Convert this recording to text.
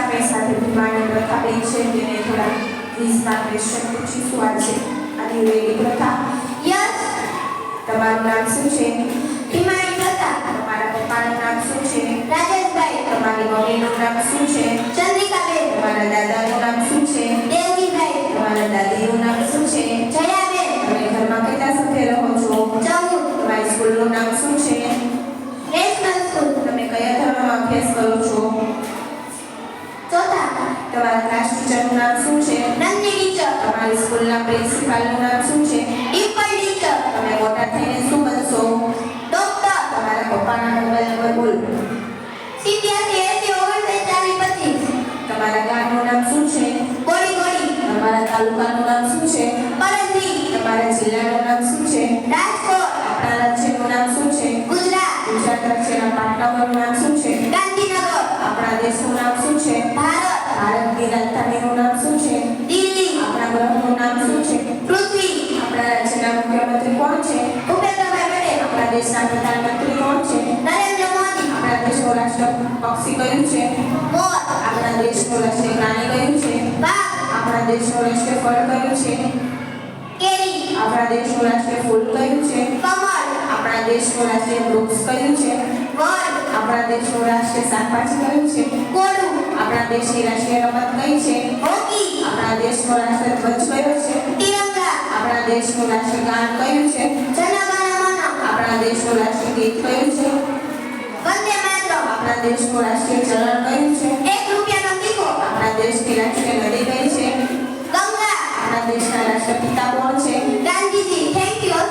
આપણી સાથે ભીમાની પ્રથા બેન છે તેને થોડા ક્વિઝના ક્વેશ્ચન પૂછીશું આજે. આની રેડી પ્રથા? યસ. તમારું નામ શું છે? ભીમાની પ્રથા. તમારા પપ્પાનું નામ શું છે? રાજેશભાઈ. તમારી મમ્મીનું નામ શું છે? ચંદ્રિકાબેન. તમારા દાદાનું નામ શું છે? દેવજીભાઈ. તમારા દાદીનું નામ શું છે? જયાબેન. તમે ઘરમાં કેટલા સભ્ય રહો છો? 14. તમારી સ્કૂલનું નામ શું છે? National school. તમે કયા ધોરણમાં અભ્યાસ કરો છો? ચોથા. તમારા ક્લાસ ટીચરનું નામ શું છે? નંદની ટીચર. તમારી સ્કૂલના પ્રિન્સિપાલનું નામ શું છે? ડિમ્પલ ટીચર. તમે મોટા થઈને શું બનશો? ડોક્ટર. તમારા પપ્પાના મોબાઈલ નંબર બોલો. 87 80 39 તમારા ગામનું નામ શું છે? ગોળી ગોળી. તમારા તાલુકાનું નામ શું છે? કરંજી. તમારા જિલ્લાનું નામ શું છે? રાજકોટ. આપણા રાજ્યનું નામ શું છે? ગુજરાત. ગુજરાત રાજ્યના પાટનગરનું નામ શું છે? ગાંધીનગર. આપણા દેશનું નામ શું છે? ભારત. ભારતની રાજધાનીનું નામ શું છે? દિલ્હી. આપણા ગ્રહનું નામ શું છે? પૃથ્વી. આપણા રાજ્યના મુખ્યમંત્રી કોણ છે? ભૂપેન્દ્રભાઈ પટેલ. આપણા દેશના પ્રધાનમંત્રી કોણ છે? નરેન્દ્ર મોદી. આપણા દેશનું રાષ્ટ્ર પક્ષી કયું છે? મોર. આપણા દેશનું રાષ્ટ્રીય પ્રાણી કયું છે? વાઘ. આપણા દેશનું રાષ્ટ્રીય ફળ કયું છે? કેરી. આપણા દેશનું રાષ્ટ્રીય ફૂલ કયું છે? કમળ. આપણા દેશનું રાષ્ટ્રીય વૃક્ષ કયું છે? વડ. આપણા દેશનું રાષ્ટ્રીય શાકભાજી કયું છે? કોળું. આપણા દેશની રાષ્ટ્રીય રમત કઈ છે? હોકી. આપણા દેશનો રાષ્ટ્રીય ધ્વજ કયો છે? તિરંગા. આપણા દેશનું રાષ્ટ્રીય ગાન કયું છે? જનગણ મન. આપણા દેશનું રાષ્ટ્રીય ગીત કયું છે? વંદે માતરમ. આપણા દેશનું રાષ્ટ્રીય ચલણ કયું છે? 1 રૂપિયાનો સિક્કો. આપણા દેશની રાષ્ટ્રીય નદી કઈ છે? ગંગા. આપણા દેશના રાષ્ટ્રપિતા કોણ છે? ગાંધીજી. Thank you.